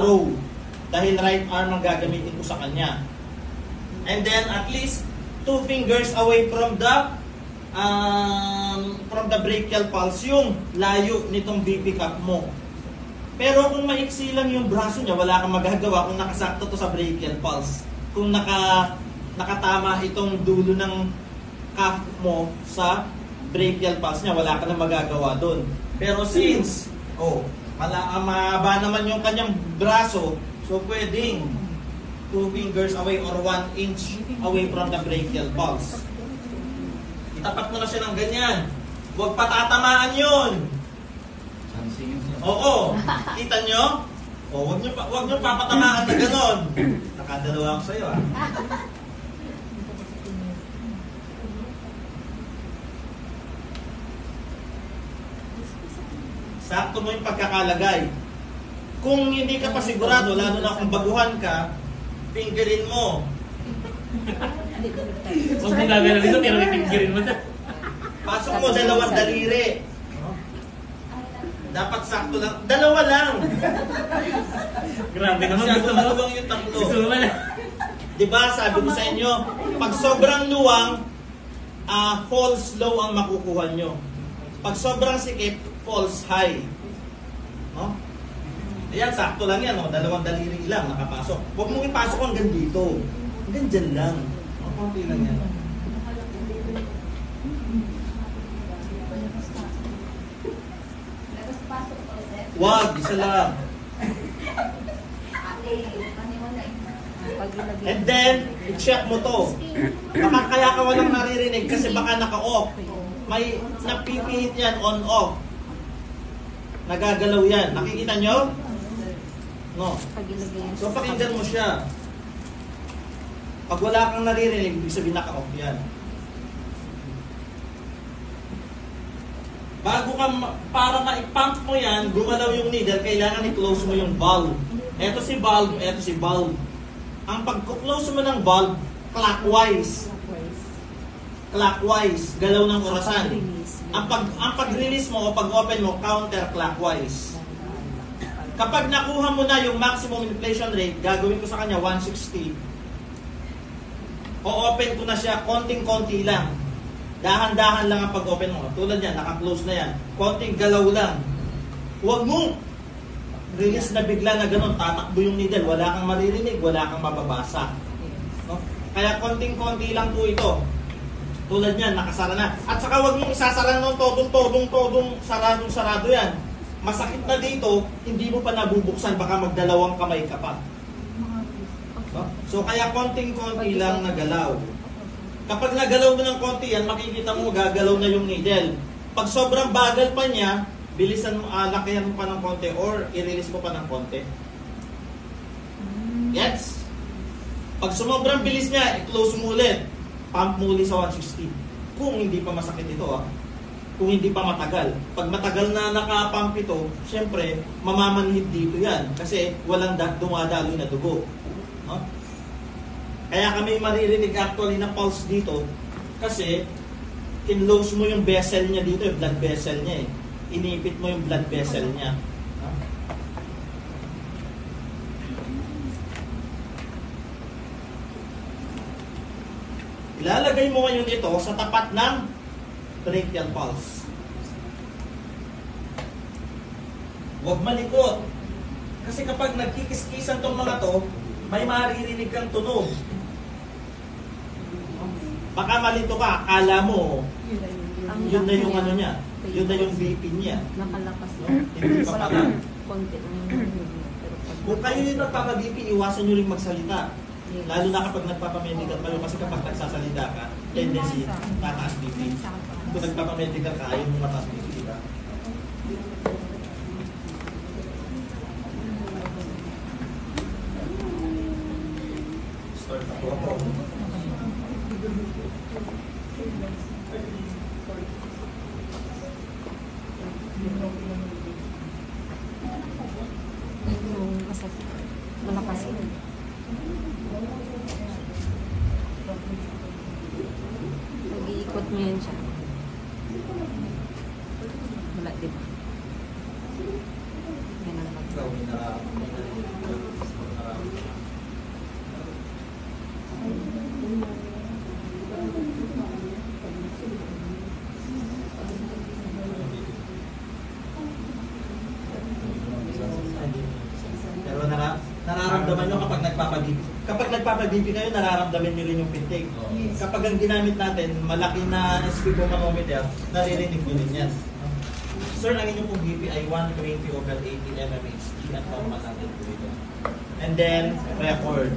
row. Dahil right arm ang gagamitin ko sa kanya. And then at least 2 fingers away from the brachial pulse, yung layo nitong BP cup mo. Pero kung maiksi lang yung braso niya, wala kang magagawa kung nakasakto to sa brachial pulse. Kung nakatama itong dulo ng cuff mo sa brachial pulse niya, wala ka na magagawa doon. Pero since, mahaba naman yung kanyang braso, so pwedeng 2 fingers away or 1 inch away from the brachial pulse. Itapat mo na siya ng ganyan. Huwag patatamaan yun. Oo. Kita nyo? Huwag nyo papatamaan na ganon. Nakadalawa ako sa'yo, ah. Sakto mo yung pagkakalagay. Kung hindi ka pa sigurado, lalo na kung baguhan ka, fingerin mo. Huwag mong gagawin dito, pero ipinggirin mo na. Pasok mo 2 daliri. Dapat sakto lang. 2 lang. Grabe naman. Masyado maluwang yung 3. Gusto mo na. Diba, sabi ko sa inyo, pag sobrang luwang, false low ang makukuha nyo. Pag sobrang sikip, false high. No? Ayan, sakto lang yan. 2 daliri lang nakapasok. Huwag mong ipasok hanggang dito. Hanggang dyan lang. Okay lang yan. Wag, isa lang. And then, i-check mo to. Baka kaya ka walang naririnig kasi baka naka-off. May napipihit yan on-off. Nagagalaw yan. Nakikita nyo? No. So, pakinggan mo siya. Pag wala kang naririnig, ibig sabihin naka-off yan. Bago ka, para ma-pump mo yan, gumalaw yung needle, kailangan i-close mo yung valve. Eto si valve, eto si valve. Ang pag-close mo ng valve, clockwise. Clockwise, galaw ng orasan. Ang pag-release mo o pag-open mo, counterclockwise. Kapag nakuha mo na yung maximum inflation rate, gagawin ko sa kanya 160. O-open ko na siya, konting-konti lang. Dahan-dahan lang ang pag-open mo. Tulad yan, naka-close na yan. Konting galaw lang. Huwag mo release na bigla na gano'n, tatakbo yung needle. Wala kang maririnig, wala kang mababasa. No? Kaya konting-konti lang po ito. Tulad yan, nakasara na. At saka huwag mong isasara ng todong, saradong-sarado yan. Masakit na dito, hindi mo pa nabubuksan, baka magdalawang kamay ka pa. No? So kaya konting-konti lang na galaw. Kapag nagalaw mo ng konti yan, makikita mo gagalaw na yung needle. Pag sobrang bagal pa niya, bilisan mo, lakihan mo pa ng konti or i-release mo pa ng konti. Yes? Pag sobrang bilis niya, i-close mo ulit. Pump mo ulit sa 160. Kung hindi pa masakit ito, kung hindi pa matagal. Pag matagal na nakapump ito, syempre, mamamanhid dito yan. Kasi walang dumadaloy na dugo. No? Kaya kami maririnig actually na pulse dito kasi kinlose mo yung vessel niya dito, yung blood vessel niya eh. Inipit mo yung blood vessel niya. Ilalagay mo ngayon ito sa tapat ng brachial pulse. Huwag malikot. Kasi kapag nagkikis-kisan tong mga to, may maririnig kang tunog. Baka malito ka, akala mo, yun na yung ano niya, yun na yung BP niya. Nakalakas No? Hindi pa pala. konti. Kung kayo yung nagpapa-BP, iwasan nyo rin magsalita. Lalo na kapag nagpapamedical kayo, kasi kapag nagsasalita ka, tendency, tataas BP. Kung nagpapamedical ka, ayaw mo mataas BP, diba? Start ako. Yung masakit. Malakas yun. Nag-iikot mo yan siya. Wala, diba? Yan ang Ikaw, nararamdaman nyo kapag nagpapabibi. Kapag nagpapabibi kayo, nararamdaman nyo rin yung pintig. Kapag ang ginamit natin, malaki na sphygmomanometer, naririnig nyo rin yan. Sir, ang inyong pong BP ay 120/80 mmHg at normal natin po ito. And then, record.